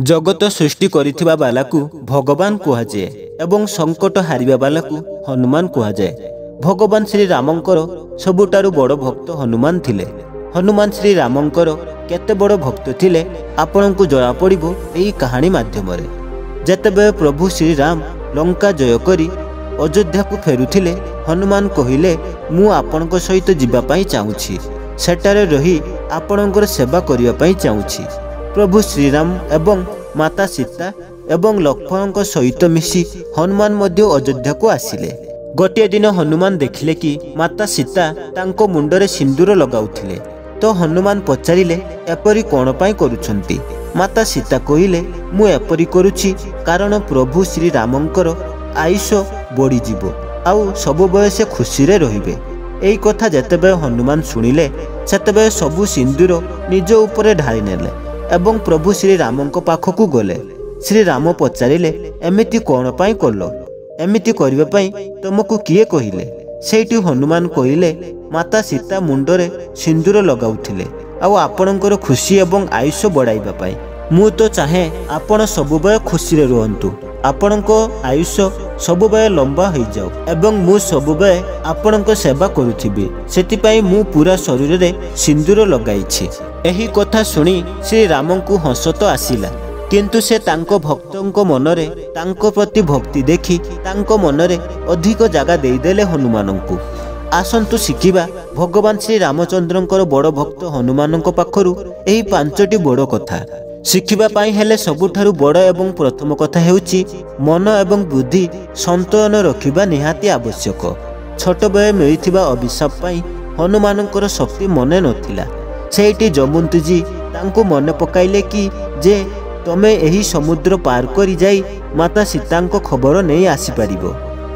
जगत सृष्टि करिथिबा बालाकु भगवान कुहाजे एवं संकट हारिबा बालाकु हनुमान कुहाजे। भगवान श्री रामंकर सबुठारु बड़ भक्त हनुमान थिले। हनुमान श्री रामंकर केते बड़ भक्त थिले आपनकु जणा पड़िबो एही कहानी माध्यमरे। जेतेबेले प्रभु श्री राम लंका जय करी अयोध्या को फेरुथिले हनुमान कहिले मु आपनक सहित जीवा पई चाहूछि, सेटारे रही आपनकर सेवा करिया पई चाहूछि। प्रभु श्रीराम एवं माता सीता एवं लक्ष्मण सहित मिसी हनुमान मध्य अयोध्या को आसिले। गोटे दिन हनुमान देखिले कि माता सीता तांको मुंडरे सिंदूर लगाउथिले। तो हनुमान पचारिले एपरी कोन पाई करूछंती। माता सीता कहिले मु एपरी करूछि कारण प्रभु श्री रामंकर आयुष बढ़ी जीवो आउ सब बयसे खुशी रे रहिबे। एई कथा जेतेबे हनुमान सुनिले सेतेबे सबु सिंदूर निज उपरे ढाली नेले एवं प्रभु श्री रामंक पाखकु गले। श्री राम पचारिले एमिति कोन पाई करलो, एमिति करिवे पाई तुमको किए कहिले। सेठी हनुमान कहिले माता सीता मुंडरे सिंदूर लगाउथिले आउ आपणकर खुशी एवं आयुष बढ़ाइबा पाई। मु तो चाहे आपण सबुबय खुशी रे रहंतु, आपणको आयुष सबुबय लंबा हो जाओ एवं मु सबुबय आपणको सेवा करूथिबी। सेतिपाई मु पूरा शरीर रे सिंदूर लगाइछि। एही कथा सुनी श्री रामंकु हस तो आसिला, किंतु से तांको भक्तों मनरे तांको प्रति भक्ति देखी तांको मनरे अधिक जगह देदेले हनुमानंकु। आसंतु शिखिबा भगवान श्री रामचंद्रंकर बड़ भक्त हनुमानंक पाखरु एही पांचटी बड़ कथा। शिखिबा पाई हेले सबुठारु बड़ एवं प्रथम कथा हेउची मन एवं बुद्धि संतुलन रखिबा निहाती आवश्यक। छोट बय मिलिथिबा अभिशाप पाई हनुमानंकर शक्ति मने नथिला। सेठी जमंतु जी तांको मने पकाइले कि जे तमे एही समुद्र पार करी जाई माता सीतांको खबर नहीं आसी पारिबो।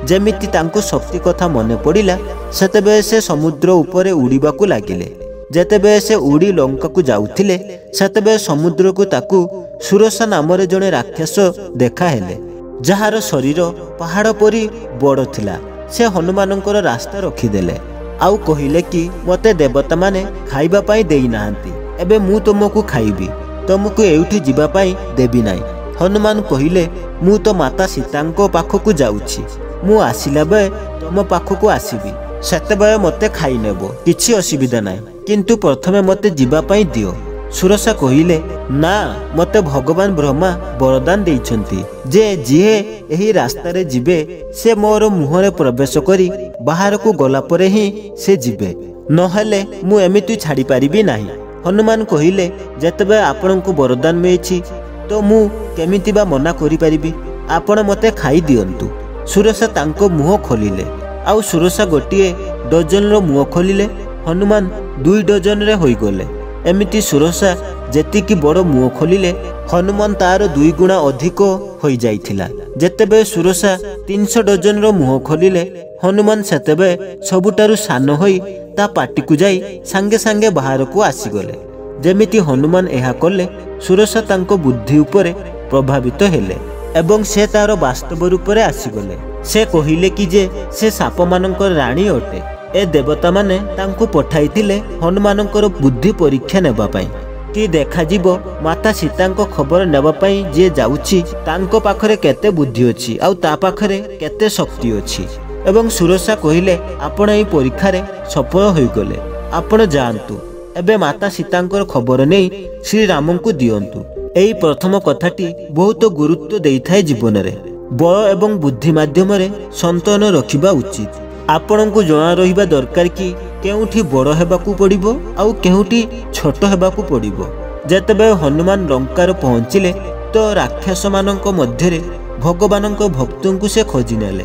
जेमिति तांको शक्ति कथा मने पड़िला सेतेबे से समुद्र उपरे उड़ीबाकू लागिले। जेतेबे से उड़ी लंका को जाउथिले सेतेबे समुद्र को ताकू सुरसा नाम जड़े राक्षस देखा हेले, जार शरीर पहाड़ परी बड़ थिला। से हनुमानंकर रास्ता रखिदेले आउ कहिले कि मते देवता माने खाइबा पाई देई नाहंती, एबे मु तुमको खाइबी, तुमको एउठी जीवा पाई देबी नाई। हनुमान कहिले मु तो माता सीतांको पाखकु जाउछि, मु आसिला बे तुम पाखकु आसीबी, सेतेबे मते खाई नेबो, किछि असुविधा नाई, किंतु प्रथमे मते जीवा पाई दियो। सुरसा कहिले ना, मते भगवान ब्रह्मा वरदान देइछंती जे जिहे एही रास्ता रे जिबे से मोर मुहरे प्रवेश करी बाहर को गला परे ही से जिबे, नहेले मु एमिति छाड़ी पारिबी नाही। हनुमान कहिले जेतेबे आपनको वरदान मिलिछि तो मु केमिति बा मना करि पारिबी, आपण मते खाई दियंतु। सुरसा तांको मुह खोलिले आउ सुरसा गोटिए डजन रो मुह खोलिले, हनुमान 2 डजन रे होई गले। एमिति सुरसा जेतिकी बड़ मुह खोलिले हनुमान तार 2 गुणा अधिक होई जाइथिला। जेतेबे सुरसा 300 डजन रो मुह खोलिले हनुमान सेतेबे सबुटारु सान होई ता पाटी को जाई सांगे सांगे बाहर को आसी गले। जेमिति हनुमान एहा कले सुरसा तांको बुद्धि उपरे प्रभावित हेले एवं से तार वास्तव रूप रे आसी गले। से कहिले कि जे से साप मानकर रानी अटे। ए देवता माने तांको पठाइथिले हनुमानकर बुद्धि परीक्षा नेबा पाई कि देखा जीवो माता सीतांको खबर नेबा पाई जे जाउछि तांको पाखरे केते बुद्धि अछि आउ ता पाखरे केते शक्ति अछि। एवं सुरसा कहिले आपण एई परीक्षा रे सफल होई गले, आपण जानतु एबे माता सीतांकर खबर नै श्री रामंकु दियंतु। एई प्रथम कथाटी बहुत गुरुत्व देइथाय जीवन रे। बल एवं बुद्धि माध्यम रे संतुलन रखिबा उचित। आपणको जना रहिबा दरकार कि केउठी बड़ हेबाकू पड़िबो आउ केउठी छोट हेबाकू पड़िबो। जेतेबे हनुमान लंकार पहुंचिले तो राक्षस मानक मध्य रे भगवानक भक्तों से खोजी नेले।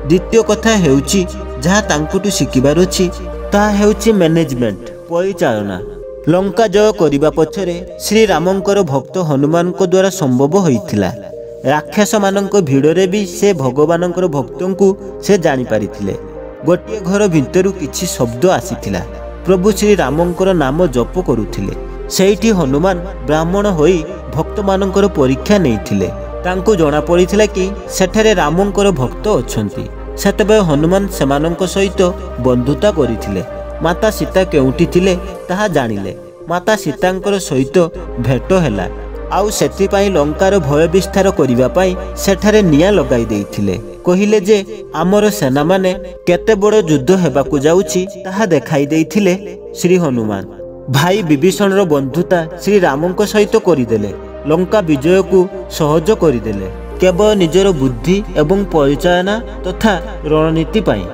द्वितीय कथा हेउची जहा तांकुटु शिकिबार अछि ता हेउची मैनेजमेंट, परिचालना। लंका जय करिबा पछरे श्री रामंकर भक्त हनुमान को द्वारा संभव होइथिला। राक्षस मानक भिड़रे भी से भगवानकर भक्तों को से जानि पारिथिले। गोटे घर भितरु किछि शब्द आसीथिला, प्रभु श्री रामंकर नाम जप करुथिले। सेठी हनुमान ब्राह्मण होई भक्त मानकर परीक्षा नैथिले। तांको जणा पड़िथिला कि सेठारे रामंकर भक्त अछंती। सेतेबे हनुमान सेमानंक सहित बंधुता करिथिले। माता सीता केउठी थिले ताहा जानिले। माता सीतांकर सहित भेट हैला आउ सेथिपाई लंकार भय विस्तार करिबा पाई सेठारे निया लगाई देइथिले। कहिले जे आमर सेना माने केते बड़ युद्ध हेबाकु जाउछि ताहा देखाई देइथिले श्री हनुमान। भाई विभीषणर बंधुता श्री रामଙ୍କ सहित करिदेले। लंका विजय को सहज करिदेले केवल निजर बुद्धि एवं परिचालना तथा रणनीति पाई।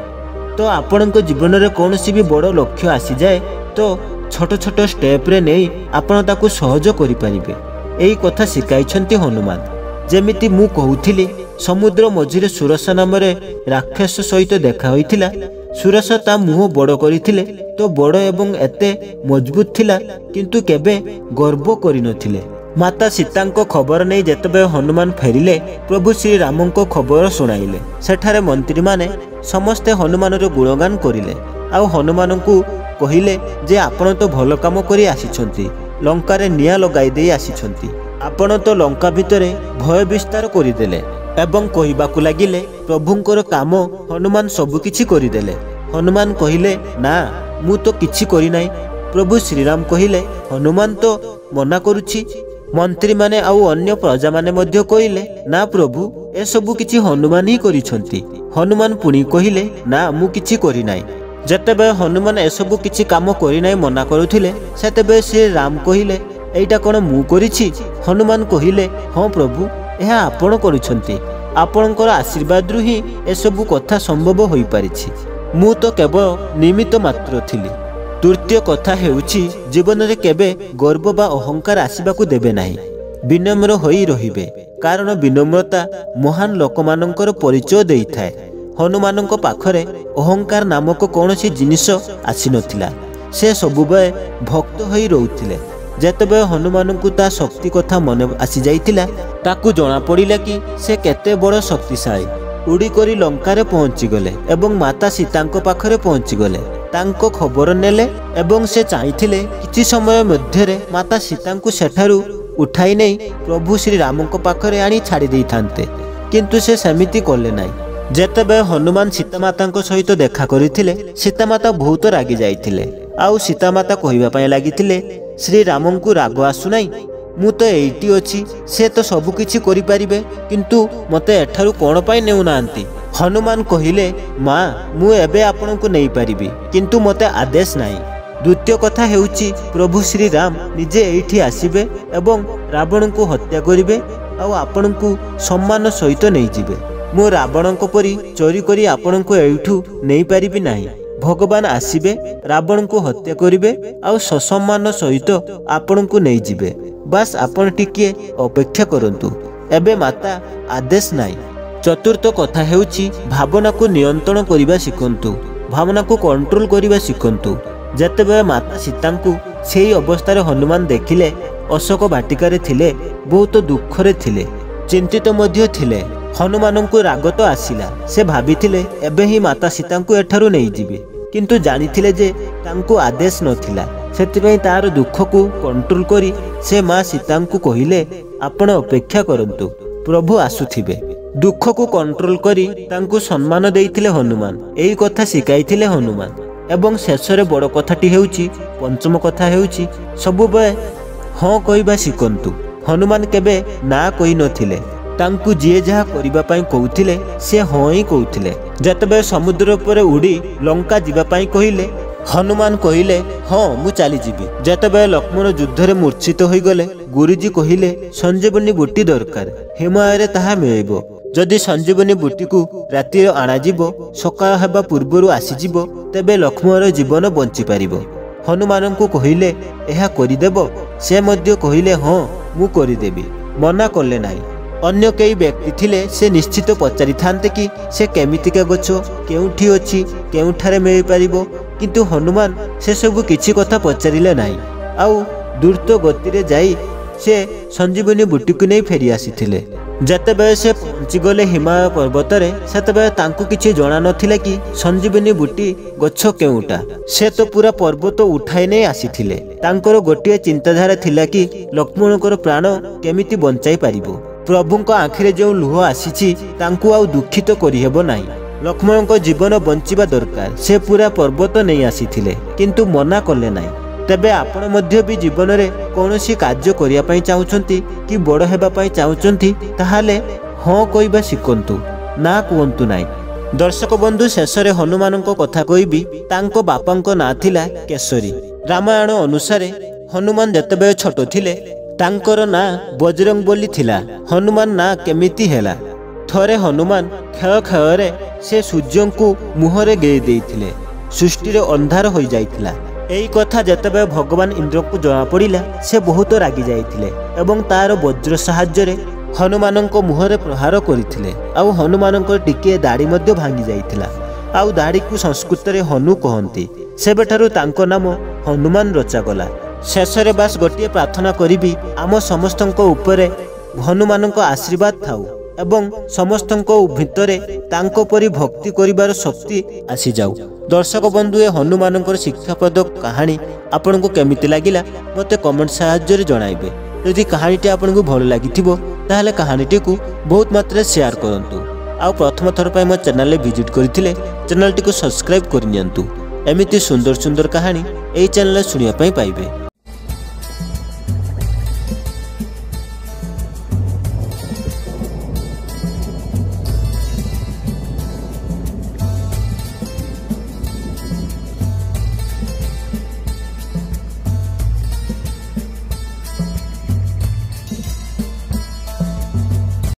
तो आपणक जीवन में कौन सी भी बड़ लक्ष्य आसी जाए तो छोट छोट स्टेप रे नहीं आपण ताकू सहज करि परिबे। एही कथा शिखाइछन्ति हनुमान। जेमिति मु कहूथिली समुद्र मझिरे सुरसा नाम राक्षस सहित देखा होइथिला। सुरसा ता मुह बड़ करिथिले तो बड़ एवं एते मजबूत थिला किंतु केबे गर्व करि नथिले। माता सीतांको खबर नहीं जेतबे हनुमान फेरिले प्रभु श्री रामंको खबर सुनाइले। सेठारे मंत्री माने समस्ते हनुमानर गुणगान करिले आ हनुमान को कहिले जे आपण तो भल काम करी आसीछन्ति, लंकारे निया लगाई देई आसीछन्ति। आपण तो लंका भितरे भय विस्तार करिदेले एवं कहिबाकू लागिले प्रभुंकर काम हनुमान सब किछि करिदेले। हनुमान कहिले ना मु तो किछि करि नाही। प्रभु श्रीराम कहिले हनुमान तो मना करूछि। मंत्री माने आउ अन्य प्रजा माने मध्य कहिले ना प्रभु ए सब किछि हनुमान ही करिछन्ति। हनुमान पुणी कहिले ना मु किछि करि नाही। जेतेबे हनुमान ए सब किछि काम करि नाही मना करुथिले सेतेबे श्री राम कहिले एइटा कोन मु करिछि। हनुमान कहिले हां प्रभु एहा आपण करिछन्ति, आपणकर आशीर्वाद रु ही ए सब कथा संभव होई पारिछि। मु तो केवल निमित्त मात्र थिली। तृतीय कथा हेउछि जीवन रे केबे गर्व बा अहंकार आसीबाकू देबे नाही। विनम्र होई रहिबे कारण विनम्रता महान लोकमानंकर परिचय देइथाय। हनुमानंक पाखरे अहंकार नामक कौनसी जिनिस आसी नथिला। से सबुबे भक्त होई रहउथिले। जेतबे हनुमान को ता शक्ति कथा मन आसी जाइतिला ताकू जना पड़िला कि से केते बड़ शक्तिशाली। उड़ी करी लंकारे पहुंची गले एवं माता सीतांको पाखरे पहुंची गले। तांको खबर नेले एवं से चाहथिले किछि समय मध्यरे माता सीतांको सेठारु उठाई नै प्रभु श्री रामंको पाखरे आनी छाड़ी देई थांते, किंतु से समिति करले नाही। जेतेबे हनुमान सीतामाता सहित देखा करिथिले सीतामाता बहुत रागी जाइथिले। आउ सीतामाता कहिबा पय लागिथिले श्री रामन को राग आसु नाही, मु तो एइटी अछि, से तो सब किछि करि परिबे किंतु मते एठारु कोन पय नेउ नांती। हनुमान कहिले मां मु एबे आपन को नै परिबी किंतु मते आदेश नाही। द्वितीय कथा हेउछि प्रभु श्री राम निजे एइठी आसीबे एवं रावण को हत्या करिबे आउ आपन को सम्मान सहित नै जिबे। मु रावण को परी चोरी करी आपन को एइठू नै परिबी नाही। भगवान आसीबे रावण को हत्या करिबे आउ ससम्मान सहित आपन को नै जिबे। बस आपन टिके अपेक्षा करंतु, एबे माता आदेश नाही। चतुर्थ कथा हेउछि भावना को नियंत्रण करिबा शिखंतु, भावना को कंट्रोल करिबा शिखंतु। जेतेबे माता सीता को सेही अवस्था हनुमान देखिले अशोक वाटिकारे थिले, बहुत दुखरे थिले, चिंतित मध्य थिले। हनुमान को राग तो आसिला। से भाबिथिले एबे ही माता सीता को एठारु नहीं जिबे, किंतु जानिथिले जे तांको आदेश नथिला। सेतिपई तार दुख को कंट्रोल करी से मां सीता को कहिले आपण अपेक्षा करंतु, प्रभु आसुथिबे। दुख को कंट्रोल करी तांको सम्मान देइथिले हनुमान। एही कथा शिखाइथिले हनुमान। एवं शेषरे बड़ कथाटी हेउछि पंचम कथा हेउछि सबुबे हाँ कहबा शिखंतु। हनुमान केबे ना कहि नथिले। तांकु जिए जहा करिबा पई कहउथिले से हाँ ही कहउथिले। जेतबे समुद्र पर उड़ी लंका जीवा पई कहिले हनुमान कहिले हाँ मु चली जीवी। जेतबे लक्ष्मण युद्ध रे मूर्छित होई गले गुरुजी कहिले संजीवनी बूटी दरकार, हिमालय रे ताहा मिलिबो। जदि संजीवनी बूटी को राति आना जीवो सकाळ हेबा पूर्वरु आसी जीवो तेबे लक्ष्मणर जीवन बंची पारिबो। हनुमान को कहिले एहा करिदेबो। से मध्य कहिले हाँ मु करिदेबी, मना करले नाही। अन्य कई व्यक्ति थिले से निश्चित पचारि थांते कि से केमितिका गछ केउठी अछि केउठारे मिलि पारिबो, किंतु हनुमान से सब किछि कथा पचारिले नाही। आउ द्रुत गति रे जाई से संजीवनी बूटी को नहीं फेरी आसीथिले। जेतेबे से पहुंची गले हिमालय पर्वत रे सेतेबे तांकु किछि जणा नथिले कि संजीवनी बूटी गछ केउटा। से तो पूरा पर्वत उठाई नहीं आसीथिले। तांकर गोटिए चिंताधारा थिला कि लक्ष्मणकर प्राण केमिति बंचाई पारिबो। प्रभुଙ୍କ आखिरे जो लुह आसीछि तांकु आउ दुखित करि हेबो नाही। लक्ष्मणଙ୍କ जीवन बंचिबा दरकार। से पूरा पर्वत नहीं आसीथिले किंतु मना करले नाही। तेबे आपण मध्य भी जीवन रे कौनसी कार्य करिया पई चाहुचंती कि बड़ हेबा पई चाहुचंती ताहाले हाँ कहबा शिखंतु ना कहंतु नाई। दर्शक बंधु शेष रे हनुमान कथा कहबी तांको बापांको ना थिला केशरी। रामायण अनुसार हनुमान जतबे छोट थिले तांकर ना बजरंग बोली थिला। हनुमान ना केमिति हेला थरे हनुमान खेल खेल से सूर्य को मुहरे गेई देइथिले सृष्टि रे अंधार हो जाइथिला। एई कथा जतबे भगवान इंद्र को जना पड़िला से बहुत रागी जाइथिले एवं तार वज्र साहाय्य रे हनुमान मुहरे प्रहार करथिले। आउ हनुमान टिके दाढ़ी मध्य भांगी जाइथिला। आउ दाढ़ी को संस्कृत रे हनु कहंती। सेबेठारु तांको नाम हनुमान रचागला। शेष रे बास गोटे प्रार्थना करिबी आम समस्तंको उपरे हनुमानंको आशीर्वाद थाउ एवं समस्तंको भितरे तांको परि भक्ति करिबार शक्ति आसी जाऊ। दर्शक बंधु ए हनुमानंकर शिक्षाप्रद कहानी आपनको केमिति लागिला मते कमेंट साहाय्य रे जणाइबे। यदि कहानीटी आपनको भल लागिथिबो ताहाले कहानीटी को बहुत मात्रा शेयर करंतु। आ प्रथम थर पय मो चैनल रे विजिट करथिले चैनल टी को सब्सक्राइब करनियंतु। एमिति सुंदर सुंदर कहानी एई चैनल रे सुनिया पय पाइबे।